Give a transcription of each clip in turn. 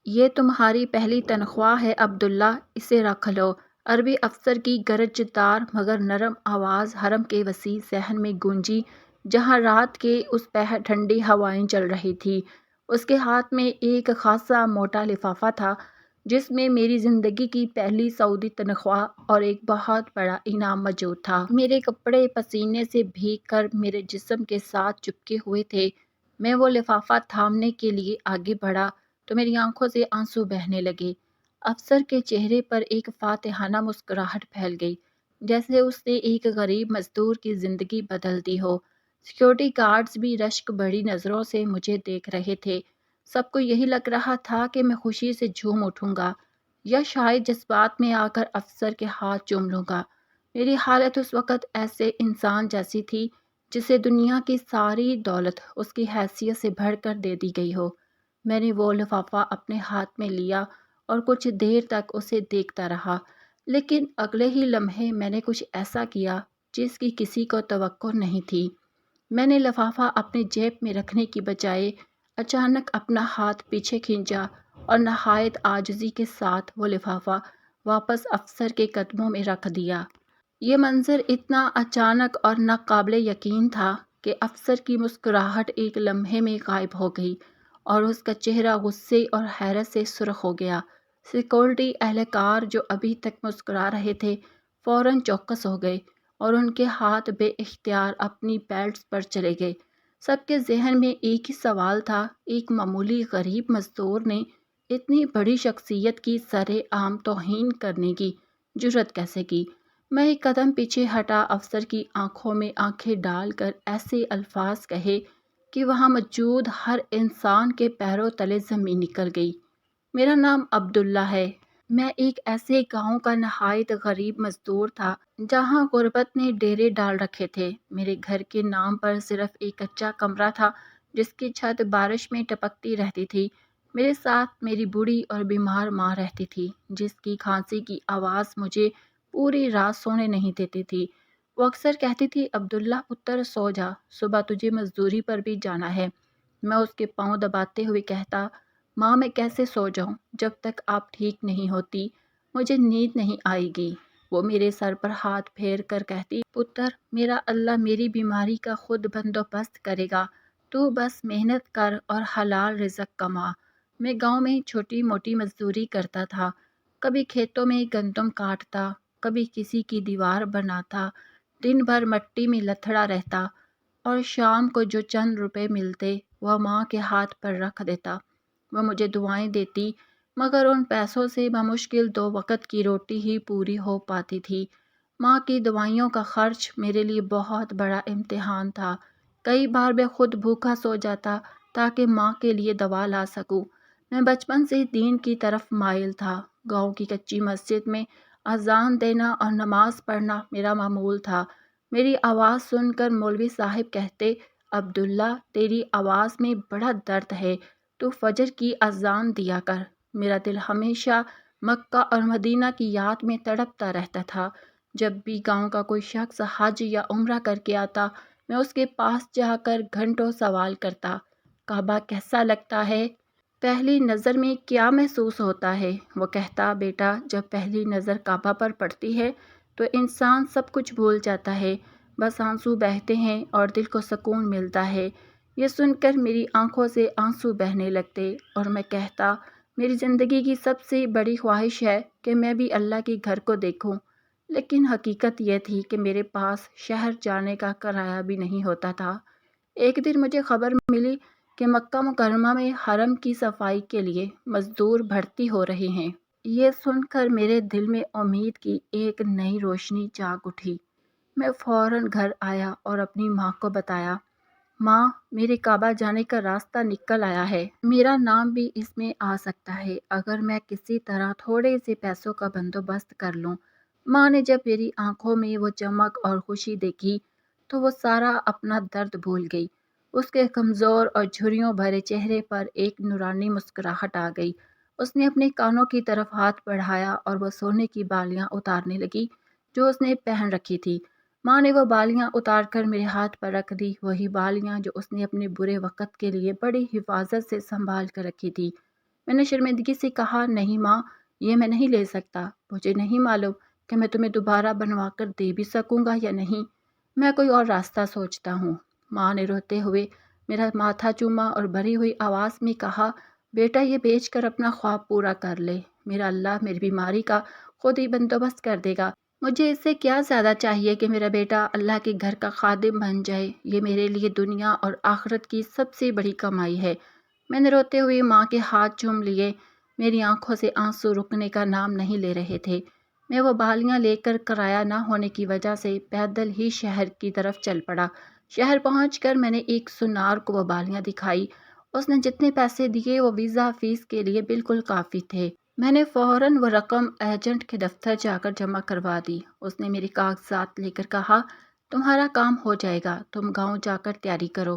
یہ تمہاری پہلی تنخواہ ہے عبداللہ، اسے رکھ لو۔ عربی افسر کی گرجدار مگر نرم آواز حرم کے وسیع صحن میں گونجی جہاں رات کے اس پہر ٹھنڈی ہوائیں چل رہی تھیں۔ اس کے ہاتھ میں ایک خاصا موٹا لفافہ تھا جس میں میری زندگی کی پہلی سعودی تنخواہ اور ایک بہت بڑا انعام موجود تھا۔ میرے کپڑے پسینے سے بھیگ کر میرے جسم کے ساتھ چپکے ہوئے تھے۔ میں وہ لفافہ تھامنے کے لیے آگے بڑھا تو میری آنکھوں سے آنسو بہنے لگے۔ افسر کے چہرے پر ایک فاتحانہ مسکراہٹ پھیل گئی، جیسے اس نے ایک غریب مزدور کی زندگی بدل دی ہو۔ سیکورٹی گارڈز بھی رشک بھری نظروں سے مجھے دیکھ رہے تھے۔ سب کو یہی لگ رہا تھا کہ میں خوشی سے جھوم اٹھوں گا یا شاید جذبات میں آ کر افسر کے ہاتھ چوم لوں گا۔ میری حالت اس وقت ایسے انسان جیسی تھی جسے دنیا کی ساری دولت اس کی حیثیت سے بڑھ کر دے دی گئی ہو۔ میں نے وہ لفافہ اپنے ہاتھ میں لیا اور کچھ دیر تک اسے دیکھتا رہا، لیکن اگلے ہی لمحے میں نے کچھ ایسا کیا جس کی کسی کو توقع نہیں تھی۔ میں نے لفافہ اپنے جیب میں رکھنے کی بجائے اچانک اپنا ہاتھ پیچھے کھینچا اور نہایت عاجزی کے ساتھ وہ لفافہ واپس افسر کے قدموں میں رکھ دیا۔ یہ منظر اتنا اچانک اور ناقابل یقین تھا کہ افسر کی مسکراہٹ ایک لمحے میں غائب ہو گئی اور اس کا چہرہ غصے اور حیرت سے سرخ ہو گیا۔ سیکورٹی اہلکار جو ابھی تک مسکرا رہے تھے فوراً چوکس ہو گئے اور ان کے ہاتھ بے اختیار اپنی بیلٹس پر چلے گئے۔ سب کے ذہن میں ایک ہی سوال تھا، ایک معمولی غریب مزدور نے اتنی بڑی شخصیت کی سرعام توہین کرنے کی جرأت کیسے کی؟ میں ایک قدم پیچھے ہٹا، افسر کی آنکھوں میں آنکھیں ڈال کر ایسے الفاظ کہے کہ وہاں موجود ہر انسان کے پیروں تلے زمین نکل گئی۔ میرا نام عبداللہ ہے۔ میں ایک ایسے گاؤں کا نہایت غریب مزدور تھا جہاں غربت نے ڈیرے ڈال رکھے تھے۔ میرے گھر کے نام پر صرف ایک کچا کمرہ تھا جس کی چھت بارش میں ٹپکتی رہتی تھی۔ میرے ساتھ میری بوڑھی اور بیمار ماں رہتی تھی جس کی کھانسی کی آواز مجھے پوری رات سونے نہیں دیتی تھی۔ وہ اکثر کہتی تھی، عبداللہ پتر سو جا، صبح تجھے مزدوری پر بھی جانا ہے۔ میں اس کے پاؤں دباتے ہوئے کہتا، ماں میں کیسے سو جاؤں؟ جب تک آپ ٹھیک نہیں ہوتی مجھے نیند نہیں آئے گی۔ وہ میرے سر پر ہاتھ پھیر کر کہتی، پتر میرا اللہ میری بیماری کا خود بندوبست کرے گا، تو بس محنت کر اور حلال رزق کما۔ میں گاؤں میں چھوٹی موٹی مزدوری کرتا تھا، کبھی کھیتوں میں گندم کاٹتا، کبھی کسی کی دیوار بناتا، دن بھر مٹی میں لتھڑا رہتا اور شام کو جو چند روپے ملتے وہ ماں کے ہاتھ پر رکھ دیتا۔ وہ مجھے دعائیں دیتی مگر ان پیسوں سے بمشکل 2 وقت کی روٹی ہی پوری ہو پاتی تھی۔ ماں کی دوائیوں کا خرچ میرے لیے بہت بڑا امتحان تھا۔ کئی بار میں خود بھوکا سو جاتا تاکہ ماں کے لیے دوا لا سکوں۔ میں بچپن سے دین کی طرف مائل تھا۔ گاؤں کی کچی مسجد میں اذان دینا اور نماز پڑھنا میرا معمول تھا۔ میری آواز سن کر مولوی صاحب کہتے، عبداللہ تیری آواز میں بڑا درد ہے، تو فجر کی اذان دیا کر۔ میرا دل ہمیشہ مکہ اور مدینہ کی یاد میں تڑپتا رہتا تھا۔ جب بھی گاؤں کا کوئی شخص حج یا عمرہ کر کے آتا میں اس کے پاس جا کر گھنٹوں سوال کرتا، کعبہ کیسا لگتا ہے؟ پہلی نظر میں کیا محسوس ہوتا ہے؟ وہ کہتا، بیٹا جب پہلی نظر کعبہ پر پڑتی ہے تو انسان سب کچھ بھول جاتا ہے، بس آنسو بہتے ہیں اور دل کو سکون ملتا ہے۔ یہ سن کر میری آنکھوں سے آنسو بہنے لگتے اور میں کہتا، میری زندگی کی سب سے بڑی خواہش ہے کہ میں بھی اللہ کے گھر کو دیکھوں، لیکن حقیقت یہ تھی کہ میرے پاس شہر جانے کا کرایہ بھی نہیں ہوتا تھا۔ ایک دن مجھے خبر ملی کہ مکہ مکرمہ میں حرم کی صفائی کے لیے مزدور بھرتی ہو رہے ہیں۔ یہ سن کر میرے دل میں امید کی ایک نئی روشنی جاگ اٹھی۔ میں فوراً گھر آیا اور اپنی ماں کو بتایا، ماں میرے کعبہ جانے کا راستہ نکل آیا ہے، میرا نام بھی اس میں آ سکتا ہے اگر میں کسی طرح تھوڑے سے پیسوں کا بندوبست کر لوں۔ ماں نے جب میری آنکھوں میں وہ چمک اور خوشی دیکھی تو وہ سارا اپنا درد بھول گئی۔ اس کے کمزور اور جھریوں بھرے چہرے پر ایک نورانی مسکراہٹ آ گئی۔ اس نے اپنے کانوں کی طرف ہاتھ بڑھایا اور وہ سونے کی بالیاں اتارنے لگی جو اس نے پہن رکھی تھی۔ ماں نے وہ بالیاں اتار کر میرے ہاتھ پر رکھ دی، وہی بالیاں جو اس نے اپنے برے وقت کے لیے بڑی حفاظت سے سنبھال کر رکھی تھی۔ میں نے شرمندگی سے کہا، نہیں ماں، یہ میں نہیں لے سکتا، مجھے نہیں معلوم کہ میں تمہیں دوبارہ بنوا کر دے بھی سکوں گا یا نہیں، میں کوئی اور راستہ سوچتا ہوں۔ ماں نے روتے ہوئے میرا ماتھا چوما اور بھری ہوئی آواز میں کہا، بیٹا یہ بیچ کر اپنا خواب پورا کر لے، میرا اللہ میری بیماری کا خود ہی بندوبست کر دے گا۔ مجھے اس سے کیا زیادہ چاہیے کہ میرا بیٹا اللہ کے گھر کا خادم بن جائے، یہ میرے لیے دنیا اور آخرت کی سب سے بڑی کمائی ہے۔ میں نے روتے ہوئے ماں کے ہاتھ چوم لیے، میری آنکھوں سے آنسو رکنے کا نام نہیں لے رہے تھے۔ میں وہ بالیاں لے کر کرایہ نہ ہونے کی وجہ سے پیدل ہی شہر کی طرف چل پڑا۔ شہر پہنچ کر میں نے ایک سنار کو وہ بالیاں دکھائی۔ اس نے جتنے پیسے دیے وہ ویزا فیس کے لیے بالکل کافی تھے۔ میں نے فوراً وہ رقم ایجنٹ کے دفتر جا کر جمع کروا دی۔ اس نے میری کاغذات لے کر کہا، تمہارا کام ہو جائے گا، تم گاؤں جا کر تیاری کرو۔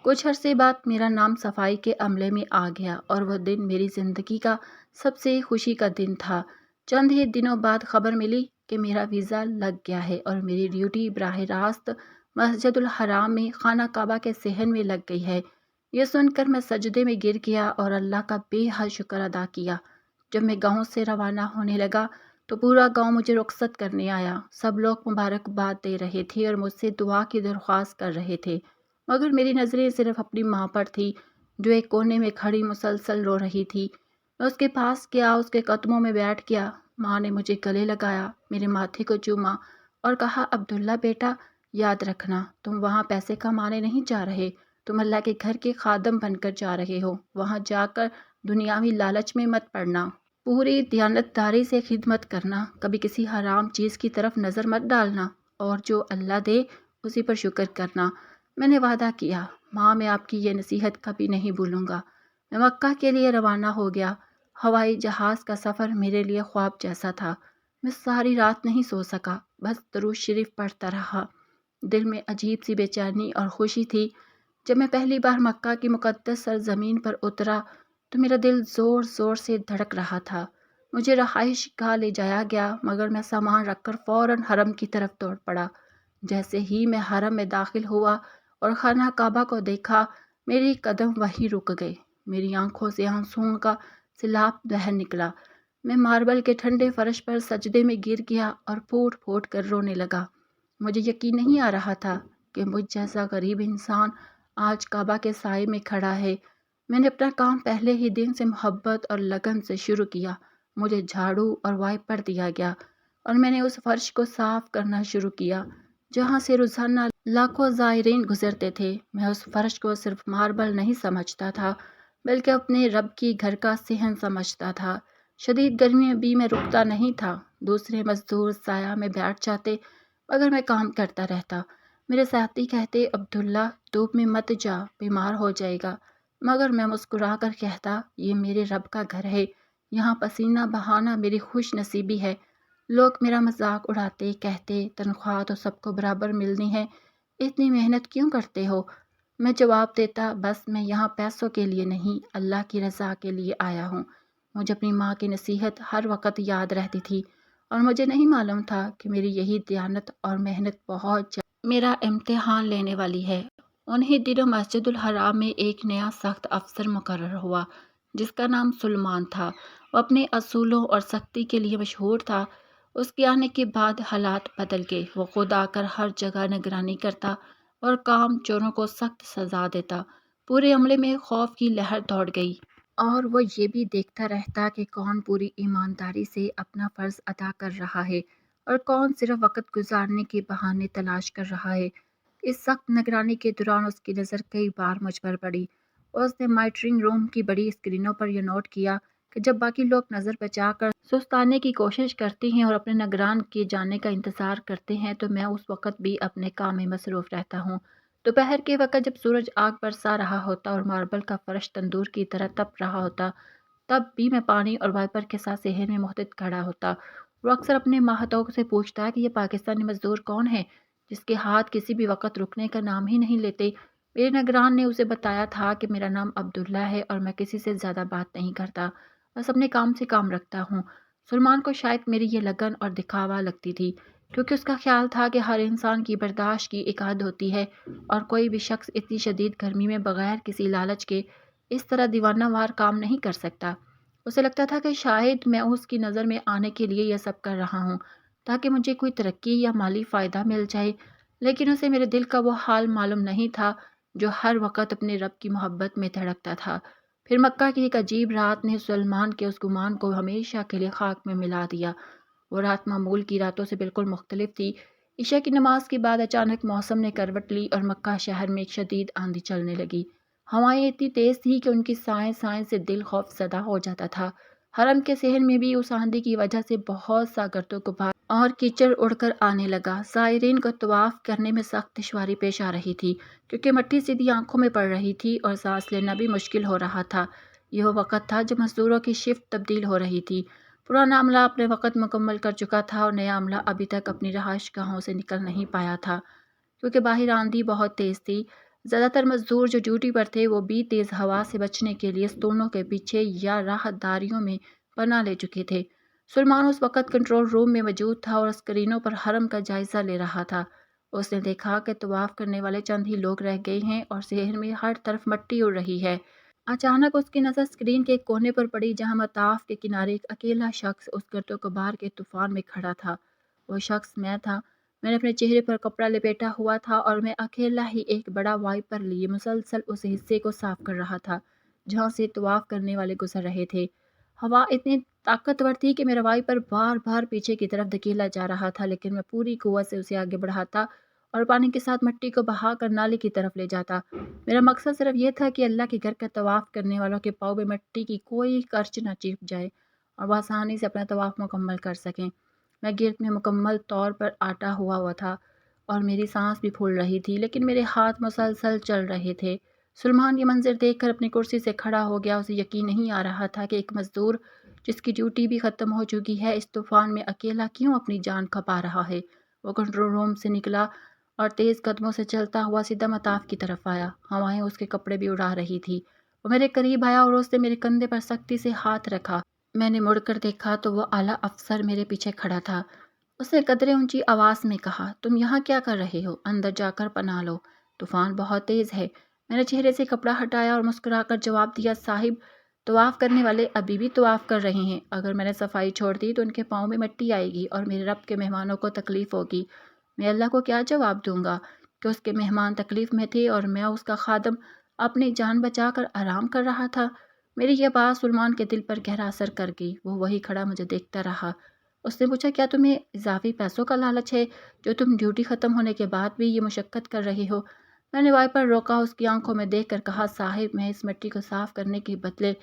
کچھ عرصے بعد میرا نام صفائی کے عملے میں آ گیا اور وہ دن میری زندگی کا سب سے خوشی کا دن تھا۔ چند ہی دنوں بعد خبر ملی کہ میرا ویزا لگ گیا ہے اور میری ڈیوٹی براہ راست مسجد الحرام میں خانہ کعبہ کے صحن میں لگ گئی ہے۔ یہ سن کر میں سجدے میں گر گیا اور اللہ کا بے حد شکر ادا کیا۔ جب میں گاؤں سے روانہ ہونے لگا تو پورا گاؤں مجھے رخصت کرنے آیا۔ سب لوگ مبارکباد دے رہے تھے اور مجھ سے دعا کی درخواست کر رہے تھے، مگر میری نظریں صرف اپنی ماں پر تھی جو ایک کونے میں کھڑی مسلسل رو رہی تھی۔ میں اس کے پاس گیا، اس کے قدموں میں بیٹھ گیا۔ ماں نے مجھے گلے لگایا، میرے ماتھے کو چوما اور کہا، عبداللہ بیٹا، یاد رکھنا تم وہاں پیسے کمانے نہیں جا رہے، تم اللہ کے گھر کے خادم بن کر جا رہے ہو۔ وہاں جا کر دنیاوی لالچ میں مت پڑنا، پوری دیانتداری سے خدمت کرنا، کبھی کسی حرام چیز کی طرف نظر مت ڈالنا اور جو اللہ دے اسی پر شکر کرنا۔ میں نے وعدہ کیا، ماں میں آپ کی یہ نصیحت کبھی نہیں بھولوں گا۔ میں مکہ کے لیے روانہ ہو گیا۔ ہوائی جہاز کا سفر میرے لیے خواب جیسا تھا۔ میں ساری رات نہیں سو سکا، بس درود شریف پڑھتا رہا۔ دل میں عجیب سی بے چینی اور خوشی تھی۔ جب میں پہلی بار مکہ کی مقدس سرزمین پر اترا تو میرا دل زور زور سے دھڑک رہا تھا۔ مجھے رہائش گاہ لے جایا گیا، مگر میں سامان رکھ کر فوراً حرم کی طرف دوڑ پڑا۔ جیسے ہی میں حرم میں داخل ہوا اور خانہ کعبہ کو دیکھا، میری قدم وہیں رک گئے۔ میری آنکھوں سے آنسوؤں کا سیلاب بہہ نکلا۔ میں ماربل کے ٹھنڈے فرش پر سجدے میں گر گیا اور پھوٹ پھوٹ کر رونے لگا۔ مجھے یقین نہیں آ رہا تھا کہ مجھ جیسا غریب انسان آج کعبہ کے سائے میں کھڑا ہے۔ میں نے اپنا کام پہلے ہی دن سے محبت اور لگن سے شروع کیا۔ مجھے جھاڑو اور وائپر دیا گیا اور میں نے اس فرش کو صاف کرنا شروع کیا جہاں سے روزانہ لاکھوں زائرین گزرتے تھے۔ میں اس فرش کو صرف ماربل نہیں سمجھتا تھا بلکہ اپنے رب کی گھر کا صحن سمجھتا تھا۔ شدید گرمی میں بھی میں رکتا نہیں تھا۔ دوسرے مزدور سایہ میں بیٹھ جاتے مگر میں کام کرتا رہتا۔ میرے ساتھی کہتے، عبداللہ دھوپ میں مت جا، بیمار ہو جائے گا، مگر میں مسکرا کر کہتا، یہ میرے رب کا گھر ہے، یہاں پسینہ بہانا میری خوش نصیبی ہے۔ لوگ میرا مذاق اڑاتے، کہتے تنخواہ تو سب کو برابر ملنی ہے، اتنی محنت کیوں کرتے ہو؟ میں جواب دیتا، بس میں یہاں پیسوں کے لیے نہیں، اللہ کی رضا کے لیے آیا ہوں۔ مجھے اپنی ماں کی نصیحت ہر وقت یاد رہتی تھی اور مجھے نہیں معلوم تھا کہ میری یہی دیانت اور محنت بہت جلد میرا امتحان لینے والی ہے۔ انہی دنوں مسجد الحرام میں ایک نیا سخت افسر مقرر ہوا جس کا نام سلمان تھا۔ وہ اپنے اصولوں اور سختی کے لیے مشہور تھا۔ اس کے آنے کے بعد حالات بدل گئے۔ وہ خود آ کر ہر جگہ نگرانی کرتا اور کام چوروں کو سخت سزا دیتا۔ پورے عملے میں خوف کی لہر دوڑ گئی اور وہ یہ بھی دیکھتا رہتا کہ کون پوری ایمانداری سے اپنا فرض ادا کر رہا ہے اور کون صرف وقت گزارنے کے بہانے تلاش کر رہا ہے۔ اس سخت نگرانی کے دوران اس کی نظر کئی بار مجھ پر پڑی۔ اس نے مانیٹرنگ روم کی بڑی اسکرینوں پر یہ نوٹ کیا کہ جب باقی لوگ نظر بچا کر سستانے کی کوشش کرتے ہیں اور اپنے نگران کے جانے کا انتظار کرتے ہیں تو میں اس وقت بھی اپنے کام میں مصروف رہتا ہوں۔ دوپہر کے وقت جب سورج آگ برسا رہا ہوتا اور ماربل کا فرش تندور کی طرح تپ رہا ہوتا، تب بھی میں پانی اور وائپر کے ساتھ صحن میں محتاط کھڑا ہوتا۔ وہ اکثر اپنے ماہتوں سے پوچھتا ہے کہ یہ پاکستانی مزدور کون ہے جس کے ہاتھ کسی بھی وقت رکنے کا نام ہی نہیں لیتے۔ میرے نگران نے اسے بتایا تھا کہ میرا نام عبداللہ ہے اور میں کسی سے زیادہ بات نہیں کرتا، بس اپنے کام سے کام رکھتا ہوں۔ سلمان کو شاید میری یہ لگن اور دکھاوا لگتی تھی، کیونکہ اس کا خیال تھا کہ ہر انسان کی برداشت کی ایک حد ہوتی ہے اور کوئی بھی شخص اتنی شدید گرمی میں بغیر کسی لالچ کے اس طرح دیوانہ وار کام نہیں کر سکتا۔ اسے لگتا تھا کہ شاید میں اس کی نظر میں آنے کے لیے یہ سب کر رہا ہوں تاکہ مجھے کوئی ترقی یا مالی فائدہ مل جائے، لیکن اسے میرے دل کا وہ حال معلوم نہیں تھا جو ہر وقت اپنے رب کی محبت میں دھڑکتا تھا۔ پھر مکہ کی ایک عجیب رات نے سلمان کے اس گمان کو ہمیشہ کے لیے خاک میں ملا دیا۔ وہ رات معمول کی راتوں سے بالکل مختلف تھی۔ عشاء کی نماز کے بعد اچانک موسم نے کروٹ لی اور مکہ شہر میں ایک شدید آندھی چلنے لگی۔ ہوائیں اتنی تیز تھی کہ ان کی سائیں سائیں سے دل خوف زدہ ہو جاتا تھا۔ حرم کے صحن میں بھی اس آندھی کی وجہ سے بہت سا گرد و غبار اور کیچڑ اڑ کر آنے لگا۔ زائرین کو طواف کرنے میں سخت دشواری پیش آ رہی تھی کیونکہ مٹی سیدھی آنکھوں میں پڑ رہی تھی اور سانس لینا بھی مشکل ہو رہا تھا۔ یہ وہ وقت تھا جب مزدوروں کی شفٹ تبدیل ہو رہی تھی۔ پرانا عملہ اپنے وقت مکمل کر چکا تھا اور نیا عملہ ابھی تک اپنی رہائش گاہوں سے نکل نہیں پایا تھا کیونکہ باہر آندھی بہت تیز تھی۔ زیادہ تر مزدور جو ڈیوٹی پر تھے وہ بھی تیز ہوا سے بچنے کے لیے ستونوں کے پیچھے یا راحت داریوں میں پناہ لے چکے تھے۔ سلمان اس وقت کنٹرول روم میں موجود تھا اور اسکرینوں پر حرم کا جائزہ لے رہا تھا۔ اس نے دیکھا کہ طواف کرنے والے چند ہی لوگ رہ گئے ہیں اور صحن میں ہر طرف مٹی اڑ رہی ہے۔ اچانک اس کی نظر اسکرین کے ایک کونے پر پڑی جہاں مطاف کے کنارے ایک اکیلا شخص اس گرد و غبار کے طوفان میں کھڑا تھا۔ وہ شخص میں تھا۔ میں نے اپنے چہرے پر کپڑا لپیٹا ہوا تھا اور میں اکیلا ہی ایک بڑا وائپر لیے مسلسل اس حصے کو صاف کر رہا تھا جہاں سے طواف کرنے والے گزر رہے تھے۔ ہوا اتنی طاقتور تھی کہ میرا وائپر بار بار پیچھے کی طرف دھکیلا جا رہا تھا، لیکن میں پوری قوت سے اسے آگے بڑھاتا اور پانی کے ساتھ مٹی کو بہا کر نالے کی طرف لے جاتا۔ میرا مقصد صرف یہ تھا کہ اللہ کے گھر کا طواف کرنے والوں کے پاؤں میں مٹی کی کوئی کرچ نہ چپک جائے اور وہ آسانی سے اپنا طواف مکمل کر سکیں۔ میں گرد میں مکمل طور پر آٹا ہوا تھا اور میری سانس بھی پھول رہی تھی، لیکن میرے ہاتھ مسلسل چل رہے تھے۔ سلمان یہ منظر دیکھ کر اپنی کرسی سے کھڑا ہو گیا۔ اسے یقین نہیں آ رہا تھا کہ ایک مزدور جس کی ڈیوٹی بھی ختم ہو چکی ہے اس طوفان میں اکیلا کیوں اپنی جان کھپا رہا ہے۔ وہ کنٹرول روم سے نکلا اور تیز قدموں سے چلتا ہوا سیدھا مطاف کی طرف آیا۔ ہوائیں اس کے کپڑے بھی اڑا رہی تھی۔ وہ میرے قریب آیا اور اس نے میرے کندھے پر سختی سے ہاتھ رکھا۔ میں نے مڑ کر دیکھا تو وہ اعلیٰ افسر میرے پیچھے کھڑا تھا۔ اس نے قدرے اونچی آواز میں کہا، تم یہاں کیا کر رہے ہو؟ اندر جا کر پناہ لو، طوفان بہت تیز ہے۔ میں نے چہرے سے کپڑا ہٹایا اور مسکرا کر جواب دیا، صاحب طواف کرنے والے ابھی بھی طواف کر رہے ہیں۔ اگر میں نے صفائی چھوڑ دی تو ان کے پاؤں میں مٹی آئے گی اور میرے رب کے مہمانوں کو تکلیف ہوگی۔ میں اللہ کو کیا جواب دوں گا کہ اس کے مہمان تکلیف میں تھے اور میں اس کا خادم اپنی جان بچا کر آرام کر رہا تھا۔ میری یہ بات سلمان کے دل پر گہرا اثر کر گئی۔ وہ وہی کھڑا مجھے دیکھتا رہا۔ اس نے پوچھا، کیا تمہیں اضافی پیسوں کا لالچ ہے جو تم ڈیوٹی ختم ہونے کے بعد بھی یہ مشقت کر رہے ہو؟ میں نے وائپر روکا، اس کی آنکھوں میں دیکھ کر کہا، صاحب میں اس مٹی کو صاف کرنے کے بدلے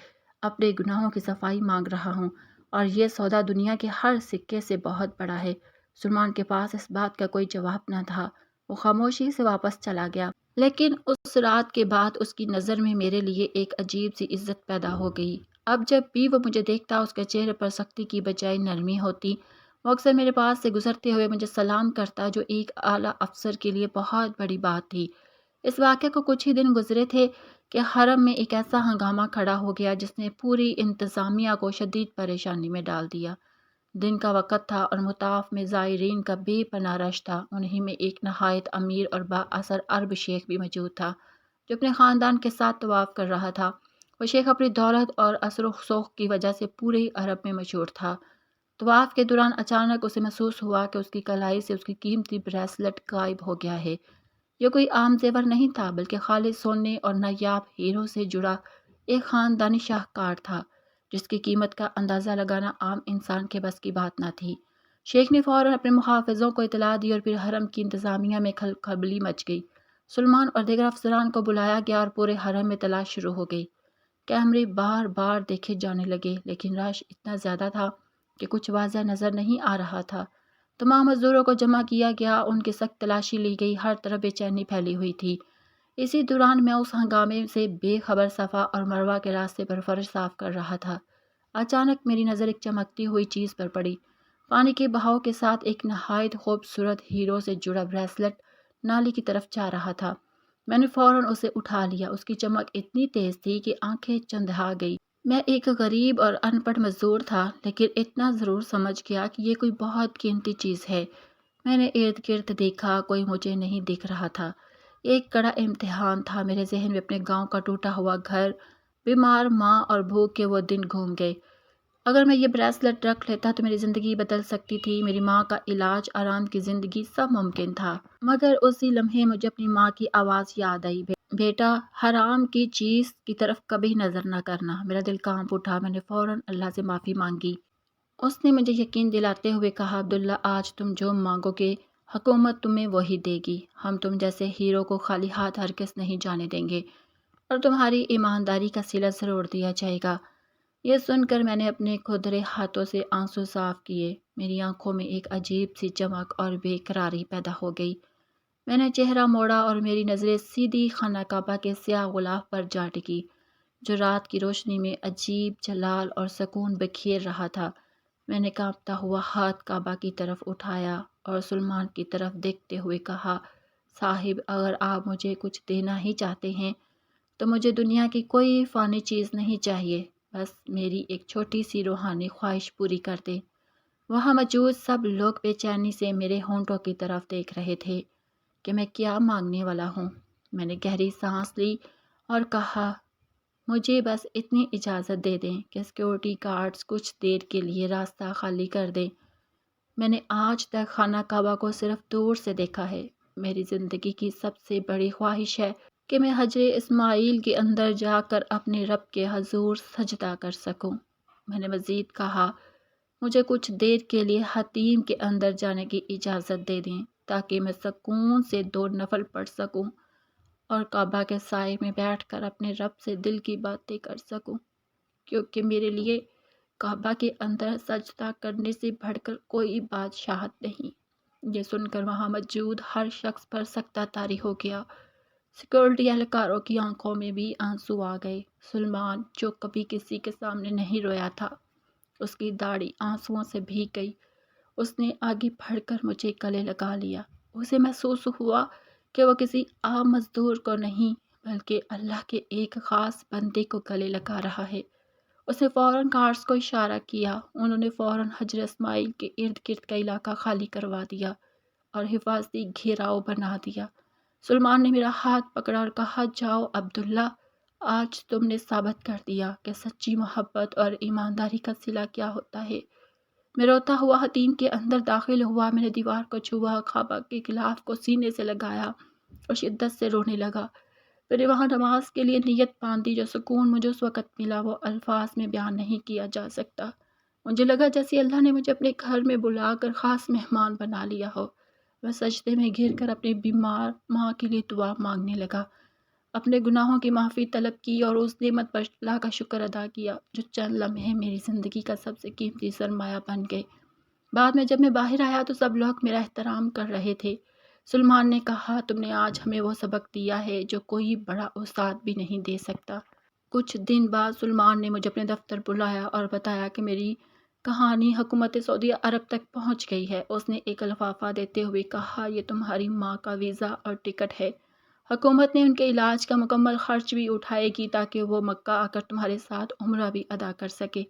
اپنے گناہوں کی صفائی مانگ رہا ہوں اور یہ سودا دنیا کے ہر سکے سے بہت بڑا ہے۔ سلمان کے پاس اس بات کا کوئی جواب نہ تھا۔ وہ خاموشی سے واپس چلا گیا، لیکن اس رات کے بعد اس کی نظر میں میرے لیے ایک عجیب سی عزت پیدا ہو گئی۔ اب جب بھی وہ مجھے دیکھتا اس کے چہرے پر سختی کی بجائے نرمی ہوتی۔ وہ اکثر میرے پاس سے گزرتے ہوئے مجھے سلام کرتا، جو ایک اعلیٰ افسر کے لیے بہت بڑی بات تھی۔ اس واقعے کو کچھ ہی دن گزرے تھے کہ حرم میں ایک ایسا ہنگامہ کھڑا ہو گیا جس نے پوری انتظامیہ کو شدید پریشانی میں ڈال دیا۔ دن کا وقت تھا اور مطاف میں زائرین کا بے پناہ رش تھا۔ انہی میں ایک نہایت امیر اور با اثر عرب شیخ بھی موجود تھا جو اپنے خاندان کے ساتھ طواف کر رہا تھا۔ وہ شیخ اپنی دولت اور اثر و شوق کی وجہ سے پورے عرب میں مشہور تھا۔ طواف کے دوران اچانک اسے محسوس ہوا کہ اس کی کلائی سے اس کی قیمتی بریسلٹ غائب ہو گیا ہے۔ یہ کوئی عام زیور نہیں تھا بلکہ خالص سونے اور نایاب ہیروں سے جڑا ایک خاندانی شاہکار تھا جس کی قیمت کا اندازہ لگانا عام انسان کے بس کی بات نہ تھی۔ شیخ نے فوراً اپنے محافظوں کو اطلاع دی اور پھر حرم کی انتظامیہ میں کھلبلی مچ گئی۔ سلمان اور دیگر افسران کو بلایا گیا اور پورے حرم میں تلاش شروع ہو گئی۔ کیمرے بار بار دیکھے جانے لگے لیکن رش اتنا زیادہ تھا کہ کچھ واضح نظر نہیں آ رہا تھا۔ تمام مزدوروں کو جمع کیا گیا، ان کی سخت تلاشی لی گئی، ہر طرف بے چینی پھیلی ہوئی تھی۔ اسی دوران میں اس ہنگامے سے بے خبر صفا اور مروہ کے راستے پر فرش صاف کر رہا تھا۔ اچانک میری نظر ایک چمکتی ہوئی چیز پر پڑی۔ پانی کے بہاؤ کے ساتھ ایک نہایت خوبصورت ہیروں سے جڑا بریسلٹ نالی کی طرف جا رہا تھا۔ میں نے فوراً اسے اٹھا لیا۔ اس کی چمک اتنی تیز تھی کہ آنکھیں چندھا گئی۔ میں ایک غریب اور ان پڑھ مزدور تھا لیکن اتنا ضرور سمجھ گیا کہ یہ کوئی بہت قیمتی چیز ہے۔ میں نے ارد گرد دیکھا، کوئی مجھے نہیں دکھ رہا تھا۔ ایک کڑا امتحان تھا۔ میرے ذہن میں اپنے گاؤں کا ٹوٹا ہوا گھر، بیمار ماں اور بھوک کے وہ دن گھوم گئے۔ اگر میں یہ بریسلٹ رکھ لیتا تو میری زندگی بدل سکتی تھی، میری ماں کا علاج، آرام کی زندگی، سب ممکن تھا۔ مگر اسی لمحے مجھے اپنی ماں کی آواز یاد آئی، بیٹا حرام کی چیز کی طرف کبھی نظر نہ کرنا۔ میرا دل کانپ اٹھا، میں نے فوراً اللہ سے معافی مانگی۔ اس نے مجھے یقین دلاتے ہوئے کہا، عبداللہ آج تم جو مانگو گے حکومت تمہیں وہی دے گی، ہم تم جیسے ہیرو کو خالی ہاتھ ہرگز نہیں جانے دیں گے، اور تمہاری ایمانداری کا صلہ ضرور دیا جائے گا۔ یہ سن کر میں نے اپنے کھدرے ہاتھوں سے آنسو صاف کیے، میری آنکھوں میں ایک عجیب سی چمک اور بے قراری پیدا ہو گئی۔ میں نے چہرہ موڑا اور میری نظریں سیدھی خانہ کعبہ کے سیاہ غلاف پر جا ٹکی، جو رات کی روشنی میں عجیب جلال اور سکون بکھیر رہا تھا۔ میں نے کانپتا ہوا ہاتھ کعبہ کی طرف اٹھایا اور سلمان کی طرف دیکھتے ہوئے کہا، صاحب اگر آپ مجھے کچھ دینا ہی چاہتے ہیں تو مجھے دنیا کی کوئی فانی چیز نہیں چاہیے، بس میری ایک چھوٹی سی روحانی خواہش پوری کر دیں۔ وہاں موجود سب لوگ بے چینی سے میرے ہونٹوں کی طرف دیکھ رہے تھے کہ میں کیا مانگنے والا ہوں۔ میں نے گہری سانس لی اور کہا، مجھے بس اتنی اجازت دے دیں کہ سیکورٹی گارڈز کچھ دیر کے لیے راستہ خالی کر دیں۔ میں نے آج تک خانہ کعبہ کو صرف دور سے دیکھا ہے، میری زندگی کی سب سے بڑی خواہش ہے کہ میں حجر اسماعیل کے اندر جا کر اپنے رب کے حضور سجدہ کر سکوں۔ میں نے مزید کہا، مجھے کچھ دیر کے لیے حتیم کے اندر جانے کی اجازت دے دیں تاکہ میں سکون سے 2 نفل پڑھ سکوں اور کعبہ کے سائے میں بیٹھ کر اپنے رب سے دل کی باتیں کر سکوں، کیونکہ میرے لیے کعبہ کے اندر سجدہ کرنے سے بڑھ کر کوئی بادشاہت نہیں۔ یہ سن کر وہاں موجود ہر شخص پر سکتہ طاری ہو گیا۔ سیکورٹی اہلکاروں کی آنکھوں میں بھی آنسو آ گئے۔ سلمان جو کبھی کسی کے سامنے نہیں رویا تھا، اس کی داڑھی آنسوؤں سے بھیگ گئی۔ اس نے آگے بڑھ کر مجھے گلے لگا لیا۔ اسے محسوس ہوا کہ وہ کسی عام مزدور کو نہیں بلکہ اللہ کے ایک خاص بندے کو گلے لگا رہا ہے۔ اس نے فوراً گارڈز کو اشارہ کیا، انہوں نے فوراً حجر اسماعیل کے ارد گرد کا علاقہ خالی کروا دیا اور حفاظتی گھیراؤ بنا دیا۔ سلمان نے میرا ہاتھ پکڑا اور کہا، جاؤ عبداللہ، آج تم نے ثابت کر دیا کہ سچی محبت اور ایمانداری کا صلہ کیا ہوتا ہے۔ میں روتا ہوا حتیم کے اندر داخل ہوا، میں نے دیوار کو چھوا، کعبہ کے غلاف کو سینے سے لگایا اور شدت سے رونے لگا۔ میں نے وہاں نماز کے لیے نیت باندھی، جو سکون مجھے اس وقت ملا وہ الفاظ میں بیان نہیں کیا جا سکتا۔ مجھے لگا جیسے اللہ نے مجھے اپنے گھر میں بلا کر خاص مہمان بنا لیا ہو۔ میں سجدے میں گر کر اپنی بیمار ماں کے لیے دعا مانگنے لگا، اپنے گناہوں کی معافی طلب کی اور اس نعمت پر اللہ کا شکر ادا کیا جو چند لمحے میری زندگی کا سب سے قیمتی سرمایہ بن گئے۔ بعد میں جب میں باہر آیا تو سب لوگ میرا احترام کر رہے تھے۔ سلمان نے کہا، تم نے آج ہمیں وہ سبق دیا ہے جو کوئی بڑا استاد بھی نہیں دے سکتا۔ کچھ دن بعد سلمان نے مجھے اپنے دفتر بلایا اور بتایا کہ میری کہانی حکومت سعودی عرب تک پہنچ گئی ہے۔ اس نے ایک لفافہ دیتے ہوئے کہا، یہ تمہاری ماں کا ویزا اور ٹکٹ ہے۔ حکومت نے ان کے علاج کا مکمل خرچ بھی اٹھائے گی تاکہ وہ مکہ آ کر تمہارے ساتھ عمرہ بھی ادا کر سکے۔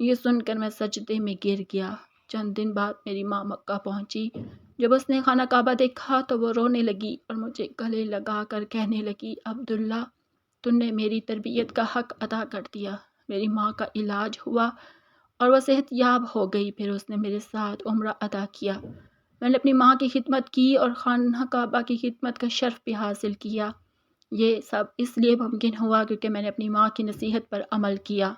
یہ سن کر میں سجدے میں گر گیا۔ چند دن بعد میری ماں مکہ پہنچی۔ جب اس نے خانہ کعبہ دیکھا تو وہ رونے لگی اور مجھے گلے لگا کر کہنے لگی، عبداللہ تم نے میری تربیت کا حق ادا کر دیا۔ میری ماں کا علاج ہوا اور وہ صحت یاب ہو گئی، پھر اس نے میرے ساتھ عمرہ ادا کیا۔ میں نے اپنی ماں کی خدمت کی اور خانہ کعبہ کی خدمت کا شرف بھی حاصل کیا۔ یہ سب اس لیے ممکن ہوا کیونکہ میں نے اپنی ماں کی نصیحت پر عمل کیا،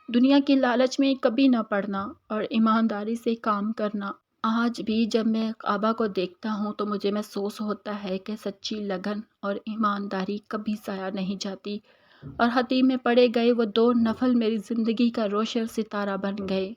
دنیا کی لالچ میں کبھی نہ پڑنا اور ایمانداری سے کام کرنا۔ آج بھی جب میں کعبہ کو دیکھتا ہوں تو مجھے محسوس ہوتا ہے کہ سچی لگن اور ایمانداری کبھی ضائع نہیں جاتی، اور حتیم میں پڑے گئے وہ 2 نفل میری زندگی کا روشن ستارہ بن گئے۔